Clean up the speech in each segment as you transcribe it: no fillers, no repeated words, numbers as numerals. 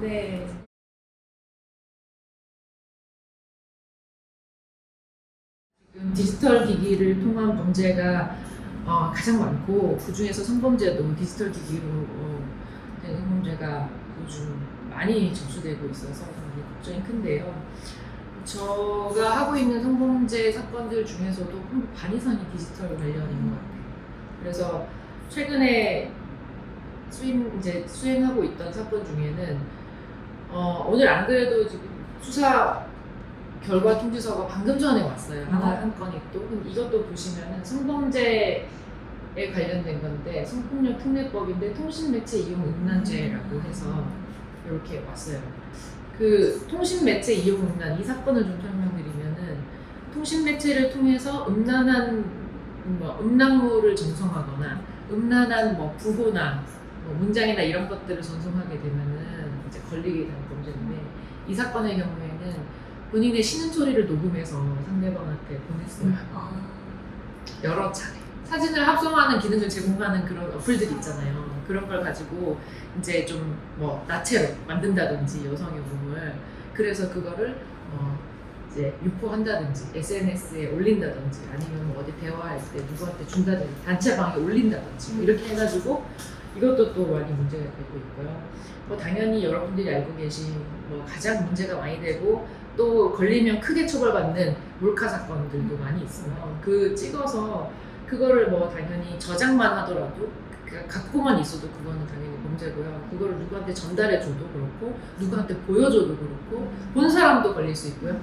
네. 지금 디지털 기기를 통한 범죄가 가장 많고 그 중에서 성범죄도 디지털 기기로 된 성범죄가 요즘 많이 접수되고 있어서 많이 걱정이 큰데요. 제가 하고 있는 성범죄 사건들 중에서도 반 이상이 디지털 관련인 것 같아요. 그래서 최근에 수행하고 있던 사건 중에는 오늘 안 그래도 지금 수사 결과 통지서가 방금 전에 왔어요. 한 건이 또. 이것도 보시면은 성범죄에 관련된 건데 성폭력 특례법인데 통신매체 이용 음란죄라고 해서 이렇게 왔어요. 그 통신매체 이용 음란 이 사건을 좀 설명드리면은 통신매체를 통해서 음란물을 전송하거나 음란한 부호나 문장이나 이런 것들을 전송하게 되면은 이제 걸리게 되는 범죄인데 이 사건의 경우에는 본인의 신음 소리를 녹음해서 상대방한테 보냈어요. 여러 차례. 사진을 합성하는 기능을 제공하는 그런 어플들이 있잖아요. 그런 걸 가지고 이제 좀 나체로 만든다든지 여성의 몸을 그래서 그거를 이제 유포한다든지 SNS에 올린다든지 아니면 어디 대화할 때 누구한테 준다든지 단체방에 올린다든지 이렇게 해가지고 이것도 또 많이 문제가 되고 있고요. 당연히 여러분들이 알고 계신 가장 문제가 많이 되고 또 걸리면 크게 처벌받는 몰카 사건들도 많이 있어요. 그 찍어서 그거를 당연히 저장만 하더라도 갖고만 있어도 그거는 당연히 범죄고요. 그거를 누구한테 전달해줘도 그렇고 누구한테 보여줘도 그렇고 본 사람도 걸릴 수 있고요.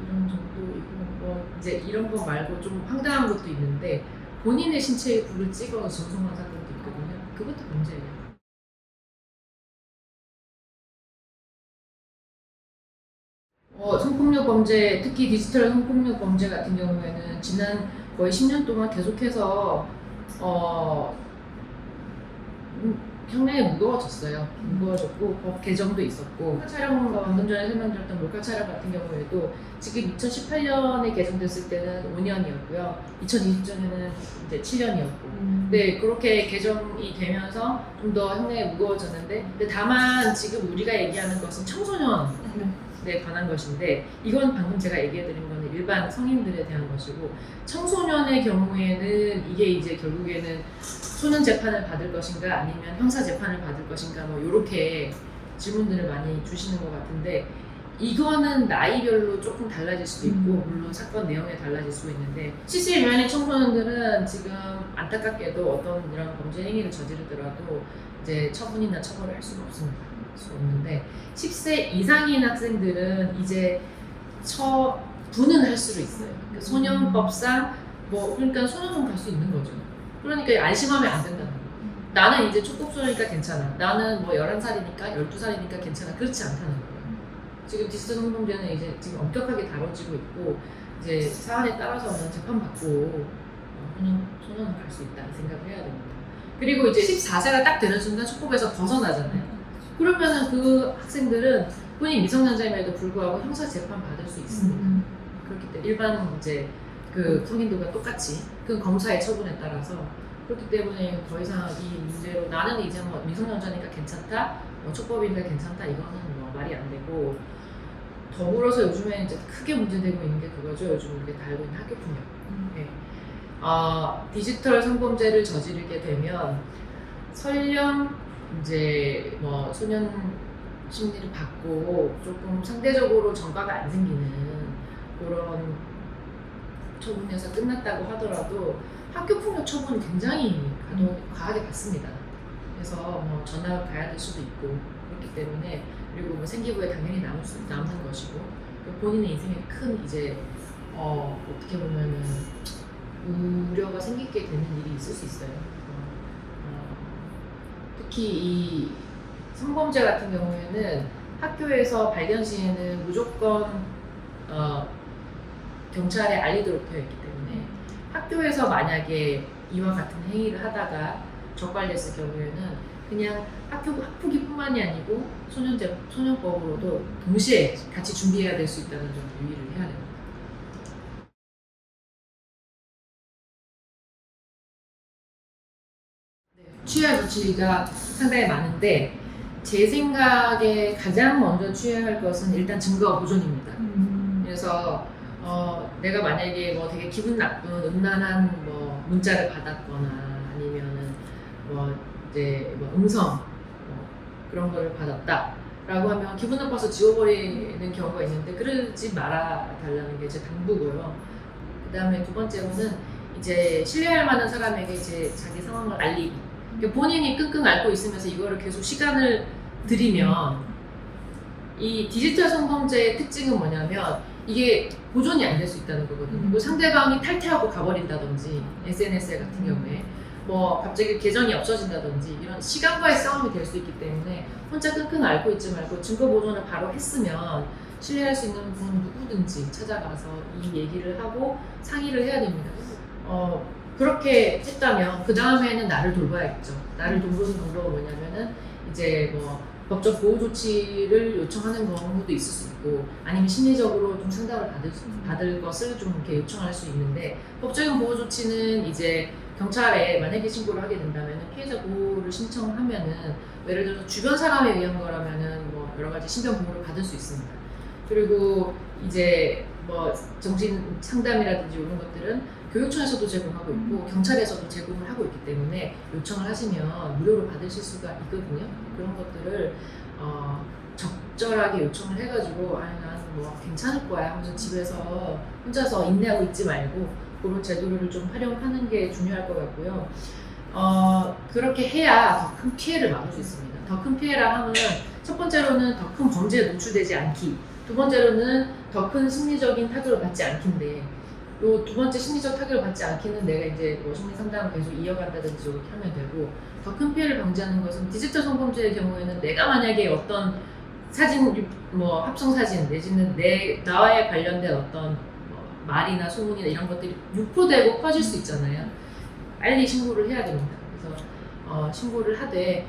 이런 정도이고 이제 이런 거 말고 좀 황당한 것도 있는데 본인의 신체의 부를 찍어서 전송한 사건도 있거든요. 그것도 범죄예요. 성폭력 범죄, 특히 디지털 성폭력 범죄 같은 경우에는 지난 거의 10년 동안 계속해서 형량이 무거워졌어요. 무거워졌고 법 개정도 있었고 몰카 촬영 방금 전에 설명드렸던 몰카 촬영 같은 경우에도 지금 2018년에 개정됐을 때는 5년이었고요. 2020년에는 이제 7년이었고 네, 그렇게 개정이 되면서 좀 더 형량이 무거워졌는데 근데 다만 지금 우리가 얘기하는 것은 청소년에 관한 것인데 이건 방금 제가 얘기해드린 거는 일반 성인들에 대한 것이고 청소년의 경우에는 이게 이제 결국에는 소년 재판을 받을 것인가 아니면 형사 재판을 받을 것인가 이렇게 질문들을 많이 주시는 것 같은데 이거는 나이별로 조금 달라질 수도 있고 물론 사건 내용에 달라질 수 있는데 70세 미만의 청소년들은 지금 안타깝게도 어떤 이런 범죄 행위를 저지르더라도 이제 처분이나 처벌을 할 수가 없는데 10세 이상인 학생들은 이제 처분은 할 수도 있어요. 그러니까 소년법상 그러니까 소년원 갈 수 있는 거죠. 그러니까 안심하면 안 된다는 거예요. 나는 이제 초급소년이니까 괜찮아. 나는 11살이니까 12살이니까 괜찮아. 그렇지 않다는 거예요. 지금 디지털 성범죄는 이제 지금 엄격하게 다뤄지고 있고 이제 사안에 따라서는 재판받고 소년원 갈 수 있다는 생각을 해야 됩니다. 그리고 이제 14세가 딱 되는 순간 촉법에서 벗어나잖아요. 그러면은 그 학생들은 본인 미성년자임에도 불구하고 형사 재판 받을 수 있습니다. 그렇기 때문에 일반 이제 그 성인들과 똑같이 그 검사의 처분에 따라서 그렇기 때문에 더 이상 이 문제로 나는 이제 미성년자니까 괜찮다, 촉법이니까 괜찮다 이거는 말이 안 되고 더불어서 요즘에 이제 크게 문제되고 있는 게 그거죠. 요즘 우리가 다 알고 있는 학교폭력. 네. 디지털 성범죄를 저지르게 되면 설령 이제 소년 심리를 받고 조금 상대적으로 전과가 안 생기는 그런 처분에서 끝났다고 하더라도 학교폭력 처분은 굉장히 과하게 받습니다. 그래서 전학을 가야 될 수도 있고 그렇기 때문에 그리고 생기부에 당연히 남는 것이고 본인의 인생에 큰 이제 어떻게 보면은 우려가 생기게 되는 일이 있을 수 있어요. 특히 이 성범죄 같은 경우에는 학교에서 발견 시에는 무조건 경찰에 알리도록 되어 있기 때문에 학교에서 만약에 이와 같은 행위를 하다가 적발됐을 경우에는 그냥 학폭위뿐만이 아니고 소년법으로도 동시에 같이 준비해야 될 수 있다는 점을 유의를 해야 됩니다. 취할 조치가 상당히 많은데 제 생각에 가장 먼저 취해야 할 것은 일단 증거 보존입니다. 그래서 내가 만약에 뭐 되게 기분 나쁜 음란한 뭐 문자를 받았거나 아니면은 뭐 이제 뭐 음성 그런 거를 받았다라고 하면 기분 나빠서 지워버리는 경우가 있는데 그러지 말아 달라는 게 제 당부고요. 그다음에 두 번째로는 이제 신뢰할 만한 사람에게 이제 자기 상황을 알리기. 그러니까 본인이 끙끙 앓고 있으면서 이거를 계속 시간을 들이면 이 디지털 성범죄의 특징은 뭐냐면 이게 보존이 안 될 수 있다는 거거든요. 그리고 상대방이 탈퇴하고 가버린다든지 SNS 같은 경우에 뭐 갑자기 계정이 없어진다든지 이런 시간과의 싸움이 될 수 있기 때문에 혼자 끙끙 앓고 있지 말고 증거 보존을 바로 했으면 신뢰할 수 있는 분 누구든지 찾아가서 이 얘기를 하고 상의를 해야 됩니다. 그렇게 했다면 그 다음에는 나를 돌봐야겠죠. 나를 돌보는 방법은 뭐냐면은 이제 뭐 법적 보호 조치를 요청하는 경우도 있을 수 있고 아니면 심리적으로 좀 상담을 받을 것을 좀 이렇게 요청할 수 있는데 법적인 보호 조치는 이제 경찰에 만약에 신고를 하게 된다면 피해자 보호를 신청하면은 예를 들어서 주변 사람에 의한 거라면은 뭐 여러 가지 신변 보호를 받을 수 있습니다. 그리고 이제 뭐 정신 상담이라든지 이런 것들은 교육청에서도 제공하고 있고 경찰에서도 제공을 하고 있기 때문에 요청을 하시면 무료로 받으실 수가 있거든요. 그런 것들을 적절하게 요청을 해가지고 난 뭐 괜찮을 거야 하면서 집에서 혼자서 인내하고 있지 말고 그런 제도를 좀 활용하는 게 중요할 것 같고요. 그렇게 해야 더 큰 피해를 막을 수 있습니다. 더 큰 피해라 하면 첫 번째로는 더 큰 범죄에 노출되지 않기, 두 번째로는 더 큰 심리적인 타격을 받지 않기인데 요 두 번째 심리적 타격을 받지 않기는 내가 이제 뭐 심리 상담을 계속 이어간다든지 이렇게 하면 되고 더 큰 피해를 방지하는 것은 디지털 성범죄의 경우에는 내가 만약에 어떤 사진 뭐 합성 사진 내지는 나와의 관련된 어떤 뭐 말이나 소문이나 이런 것들이 유포되고 퍼질 수 있잖아요. 빨리 신고를 해야 됩니다. 그래서 신고를 하되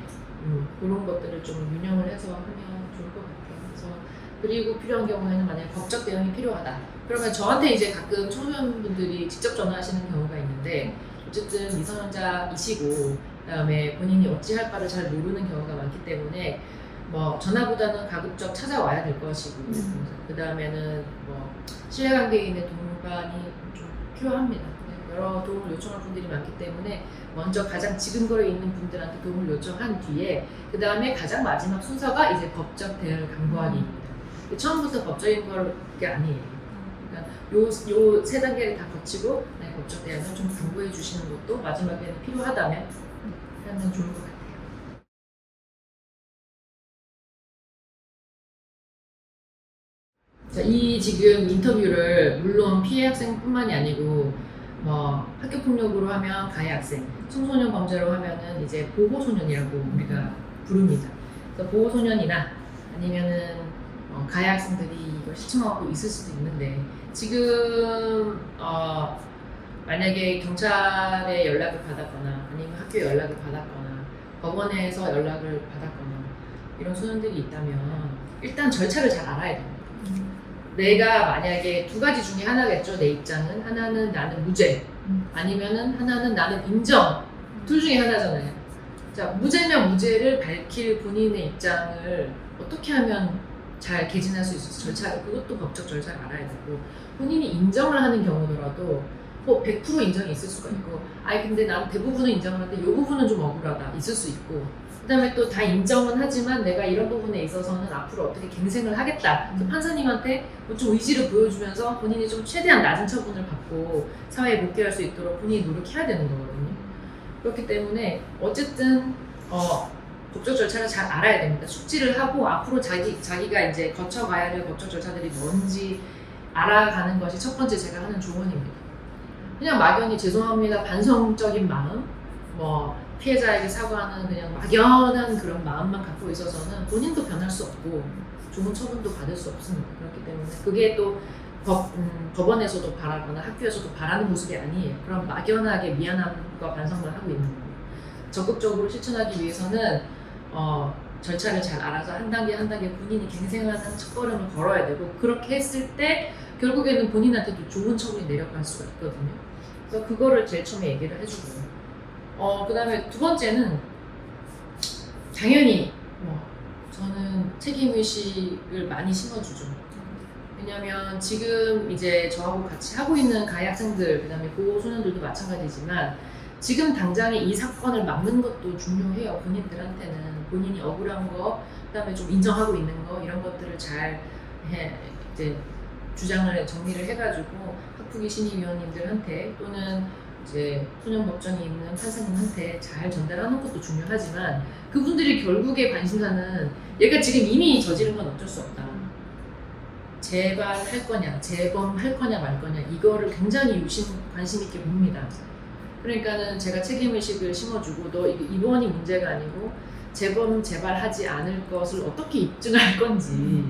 그런 것들을 좀 유념을 해서 하면 좋을 것 같아요. 그래서 그리고 필요한 경우에는 만약에 법적 대응이 필요하다. 그러면 저한테 이제 가끔 청소년분들이 직접 전화하시는 경우가 있는데 어쨌든 미성년자이시고 그다음에 본인이 어찌할 바를 잘 모르는 경우가 많기 때문에 뭐 전화보다는 가급적 찾아와야 될 것이고 그다음에는 뭐 신뢰관계인의 동반이 좀 필요합니다. 여러 도움을 요청할 분들이 많기 때문에 먼저 가장 지금 거에 있는 분들한테 도움을 요청한 뒤에 그 다음에 가장 마지막 순서가 이제 법적 대응을 강구하기입니다. 처음부터 법적인 게 아니에요. 그러니까 요 세 단계를 다 거치고 법적 대응을 좀 강구해 주시는 것도 마지막에는 필요하다면 하면 좋을 것 같아요. 자, 이 지금 인터뷰를 물론 피해 학생뿐만이 아니고 뭐 학교 폭력으로 하면 가해 학생, 청소년 범죄로 하면은 이제 보호 소년이라고 우리가 부릅니다. 그래서 보호 소년이나 아니면은 가해 학생들이 이걸 시청하고 있을 수도 있는데 지금 만약에 경찰에 연락을 받았거나 아니면 학교에 연락을 받았거나 법원에서 연락을 받았거나 이런 소년들이 있다면 일단 절차를 잘 알아야 됩니다. 내가 만약에 두 가지 중에 하나겠죠. 내 입장은 하나는 나는 무죄 아니면은 하나는 나는 인정 둘 중에 하나잖아요. 자, 무죄면 무죄를 밝힐 본인의 입장을 어떻게 하면 잘 개진할 수 있을지 절차 그것도 법적 절차를 알아야 되고 본인이 인정을 하는 경우더라도 뭐 100% 인정이 있을 수가 있고 근데 난 대부분은 인정을 하는데 이 부분은 좀 억울하다 있을 수 있고 그 다음에 또 다 인정은 하지만 내가 이런 부분에 있어서는 앞으로 어떻게 갱생을 하겠다. 그래서 판사님한테 좀 의지를 보여주면서 본인이 좀 최대한 낮은 처분을 받고 사회에 복귀할 수 있도록 본인이 노력해야 되는 거거든요. 그렇기 때문에 어쨌든 법적 절차를 잘 알아야 됩니다. 숙지를 하고 앞으로 자기가 이제 거쳐가야 될 법적 절차들이 뭔지 알아가는 것이 첫 번째 제가 하는 조언입니다. 그냥 막연히 죄송합니다 반성적인 마음 뭐 피해자에게 사과하는 그냥 막연한 그런 마음만 갖고 있어서는 본인도 변할 수 없고 좋은 처분도 받을 수 없습니다. 그렇기 때문에 그게 또 법원에서도 바라거나 학교에서도 바라는 모습이 아니에요. 그럼 막연하게 미안함과 반성만 하고 있는 거예요. 적극적으로 실천하기 위해서는 절차를 잘 알아서 한 단계 한 단계 본인이 갱생하는 첫걸음을 걸어야 되고 그렇게 했을 때 결국에는 본인한테도 좋은 처분이 내려갈 수가 있거든요. 그래서 그거를 제일 처음에 얘기를 해주고요. 그 다음에 두 번째는 당연히 저는 책임의식을 많이 심어주죠. 왜냐면 지금 이제 저하고 같이 하고 있는 가해 학생들, 그 다음에 고소년들도 마찬가지지만 지금 당장에 이 사건을 막는 것도 중요해요. 본인들한테는 본인이 억울한 거, 그 다음에 좀 인정하고 있는 거 이런 것들을 잘 이제 주장을 정리를 해가지고 학부기 신임위원님들한테 또는 이제 소년법정에 있는 판사님한테 잘 전달하는 것도 중요하지만 그분들이 결국에 관심사는 얘가 지금 이미 저지른 건 어쩔 수 없다. 재발할 거냐, 재범할 거냐 말 거냐 이거를 굉장히 관심 있게 봅니다. 그러니까는 제가 책임의식을 심어주고 너 이번이 문제가 아니고 재발하지 않을 것을 어떻게 입증할 건지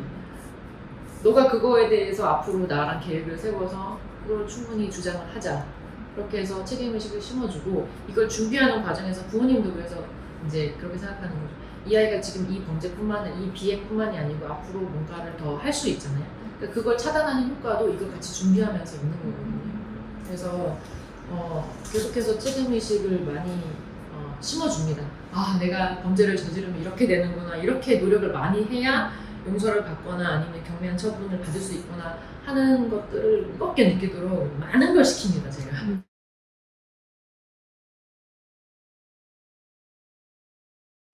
너가 그거에 대해서 앞으로 나랑 계획을 세워서 그걸 충분히 주장을 하자. 그렇게 해서 책임의식을 심어주고 이걸 준비하는 과정에서 부모님도 그래서 이제 그렇게 생각하는 거죠. 이 아이가 지금 이 이 비행뿐만이 아니고 앞으로 뭔가를 더 할 수 있잖아요. 그러니까 그걸 차단하는 효과도 이걸 같이 준비하면서 있는 거거든요. 그래서 계속해서 책임의식을 많이 심어줍니다. 아, 내가 범죄를 저지르면 이렇게 되는구나. 이렇게 노력을 많이 해야 용서를 받거나 아니면 경미한 처분을 받을 수 있거나 하는 것들을 무겁게 느끼도록 많은 걸 시킵니다, 제가.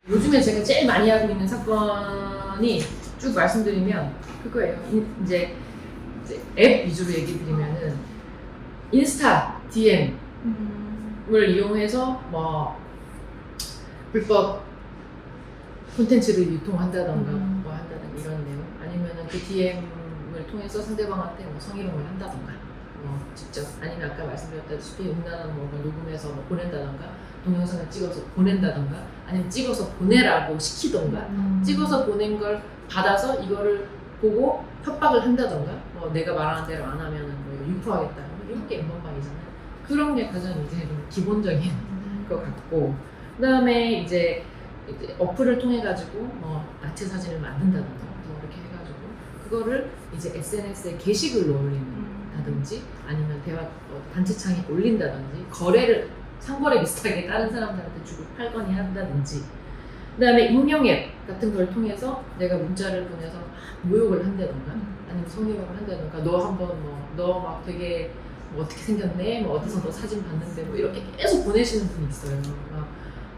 요즘에 제가 제일 많이 하고 있는 사건이 쭉 말씀드리면 그거예요. 이제 앱 위주로 얘기 드리면은 인스타 DM을 이용해서 뭐 불법 콘텐츠를 유통한다던가 뭐 한다든가 이런 내용 아니면은 그 DM을 통해서 상대방한테 뭐 성희롱을 한다던가 직접 아니면 아까 말씀드렸다시피 음란한 뭐 녹음해서 뭐 보낸다던가 동영상을 찍어서 보낸다던가 아니면 찍어서 보내라고 시키던가 찍어서 보낸 걸 받아서 이거를 보고 협박을 한다던가 뭐 내가 말하는 대로 안 하면은 뭐 유포하겠다 이런 게 엠번방이잖아요. 그런 게 가장 이제 좀 기본적인 것 같고 그다음에 이제 어플을 통해 가지고 뭐 나체 사진을 만든다던가 뭐 이렇게 해가지고 그거를 이제 SNS에 게시글로 올린다든지 아니면 단체창에 올린다든지 상거래 비슷하게 다른 사람들한테 주고 팔거니 한다든지 그다음에 익명 앱 같은 걸 통해서 내가 문자를 보내서 모욕을 한다던가 아니면 성희롱을 한다던가 너 한번 너 막 되게 뭐 어떻게 생겼네 뭐 어디서 너 사진 봤는데 뭐 이렇게 계속 보내시는 분이 있어요.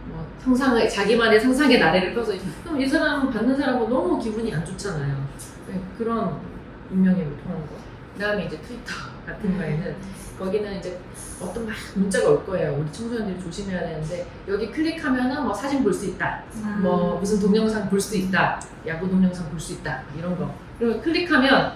뭐 자기만의 상상의 나래를 펴서 그럼 이 사람 받는 사람은 너무 기분이 안 좋잖아요. 네, 그런 익명앱을 통한 거. 그다음에 이제 트위터 같은 거에는 거기는 이제 어떤 막 문자가 올 거예요. 우리 청소년들이 조심해야 되는데 여기 클릭하면은 뭐 사진 볼 수 있다. 뭐 무슨 동영상 볼 수 있다. 야구 동영상 볼 수 있다. 이런 거. 그리고 클릭하면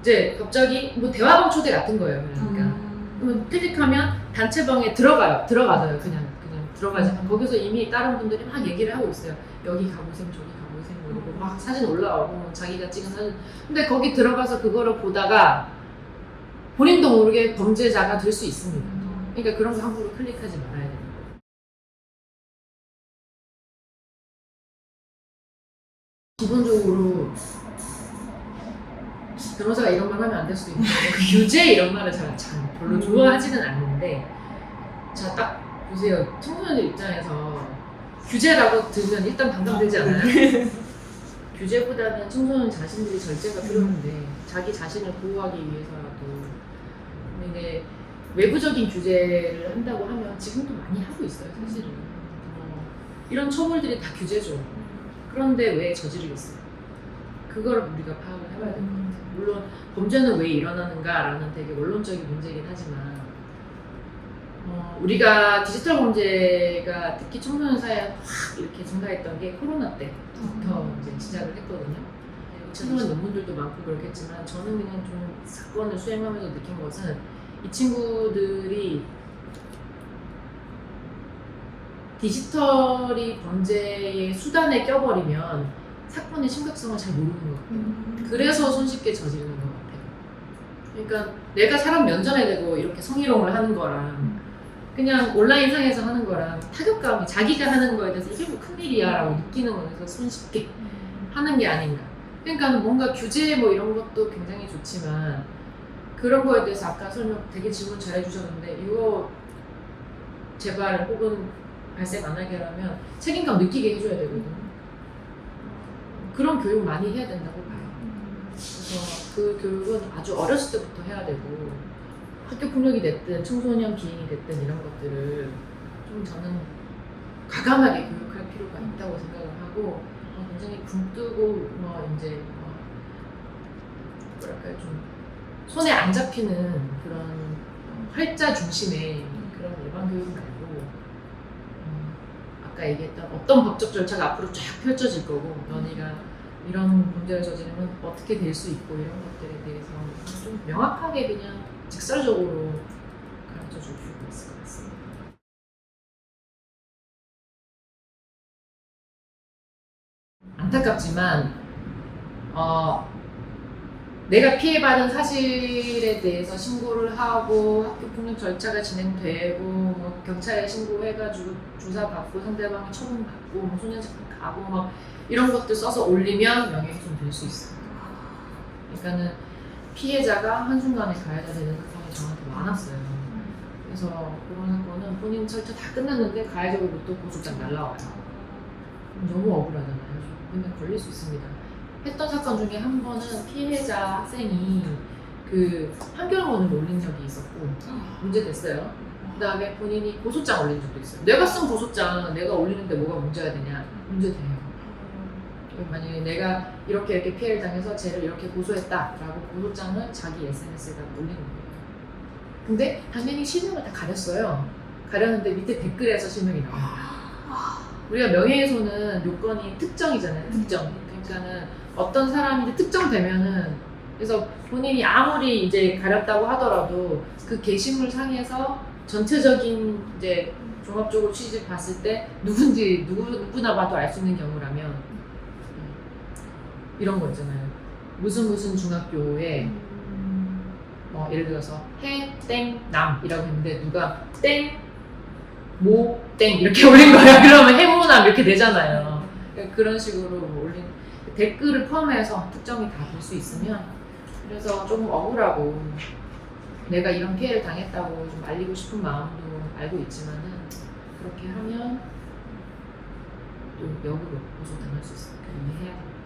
이제 갑자기 뭐 대화방 초대 같은 거예요. 그러니까 그러면 클릭하면 단체방에 들어가져요. 그냥 들어가지만 거기서 이미 다른 분들이 막 얘기를 하고 있어요. 여기 가보세요, 저기 가보세요. 그리고 막 사진 올라오고 자기가 찍은 사진. 근데 거기 들어가서 그거를 보다가 본인도 모르게 범죄자가 될 수 있습니다. 그러니까 그런 거 함부로 클릭하지 말아야 되는 거예요. 기본적으로 변호사가 이런 말 하면 안 될 수도 있는데 규제 이런 말을 잘 별로 좋아하지는 않는데 자, 딱 보세요. 청소년들 입장에서 규제라고 들으면 일단 반감되지 않아요? 규제보다는 청소년 자신들이 절제가 필요한데 자기 자신을 보호하기 위해서라도 근데 외부적인 규제를 한다고 하면 지금도 많이 하고 있어요. 사실은 이런 처벌들이 다 규제죠. 그런데 왜 저지르겠어요? 그걸 우리가 파악을 해봐야 될 것 같아요. 물론 범죄는 왜 일어나는가라는 되게 원론적인 문제이긴 하지만 우리가 디지털 범죄가 특히 청소년 사이에 확 이렇게 증가했던 게 코로나 때부터 이제 시작을 했거든요. 최소한 논문들도 많고 그렇겠지만 저는 그냥 좀 사건을 수행하면서 느낀 것은 이 친구들이 디지털이 범죄의 수단에 껴버리면 사건의 심각성을 잘 모르는 것 같아요. 그래서 손쉽게 저지르는 것 같아요. 그러니까 내가 사람 면전에 대고 이렇게 성희롱을 하는 거랑 그냥 온라인상에서 하는 거랑 타격감이 자기가 하는 거에 대해서 이게 뭐 큰일이야 라고 느끼는 거에서 손쉽게 하는 게 아닌가. 그러니까 뭔가 규제 뭐 이런 것도 굉장히 좋지만 그런 거에 대해서 아까 되게 질문 잘 해주셨는데 이거 재발 혹은 발생 안 하게 하려면 책임감 느끼게 해줘야 되거든요. 그런 교육 많이 해야 된다고 봐요. 그래서 그 교육은 아주 어렸을 때부터 해야 되고 학교 폭력이 됐든 청소년 기행이 됐든 이런 것들을 좀 저는 과감하게 교육할 필요가 있다고 생각을 하고 굉장히 붕뜨고 이제 뭐랄까요 좀 손에 안 잡히는 그런 활자 중심의 그런 일반 교육 말고 아까 얘기했던 어떤 법적 절차가 앞으로 쫙 펼쳐질 거고 너네가 이런 문제를 저지르면 어떻게 될 수 있고 이런 것들에 대해서 좀 명확하게 그냥 직설적으로 가르쳐 줄 필요가 있을 것 같습니다. 안타깝지만 내가 피해받은 사실에 대해서 신고를 하고 학교 폭력 절차가 진행되고 경찰에 신고해가지고 조사받고 상대방이 처분받고 소년재판 가고 이런 것들 써서 올리면 명예훼손 될 수 있어요. 그러니까는 피해자가 한순간에 가해자 되는 사건이 저한테 많았어요. 그래서 그런 사건은 본인 절차 다 끝났는데 가해자로부터 고소장 날라와요. 너무 억울하잖아요. 근데 걸릴 수 있습니다. 했던 사건 중에 한 번은 피해자 학생이 그 판결문을 올린 적이 있었고 문제됐어요. 그 다음에 본인이 고소장 올린 적도 있어요. 내가 쓴 고소장 내가 올리는데 뭐가 문제가 되냐? 문제돼요. 만약에 내가 이렇게 피해를 당해서 쟤를 이렇게 고소했다라고 고소장을 자기 SNS에다 올리는 거예요. 근데 당연히 실명을 다 가렸어요. 가렸는데 밑에 댓글에서 실명이 나와요. 우리가 명예훼손은 요건이 특정이잖아요. 특정. 그러니까는 어떤 사람이 특정되면은 그래서 본인이 아무리 이제 가렸다고 하더라도 그 게시물 상에서 전체적인 이제 종합적으로 취지를 봤을 때 누군지 누구나 봐도 알 수 있는 경우라면 이런 거 있잖아요. 무슨 중학교에 예를 들어서 해땡남이라고 했는데 누가 땡모땡 이렇게 올린 거야. 그러면 해모남 이렇게 되잖아요. 그런 식으로 올린 댓글을 포함해서 특정이 다 될 수 있으면 그래서 조금 억울하고 내가 이런 피해를 당했다고 좀 알리고 싶은 마음도 알고 있지만은 그렇게 하면 또 역으로 고소당할 수 있으니까 이해해야 됩니다.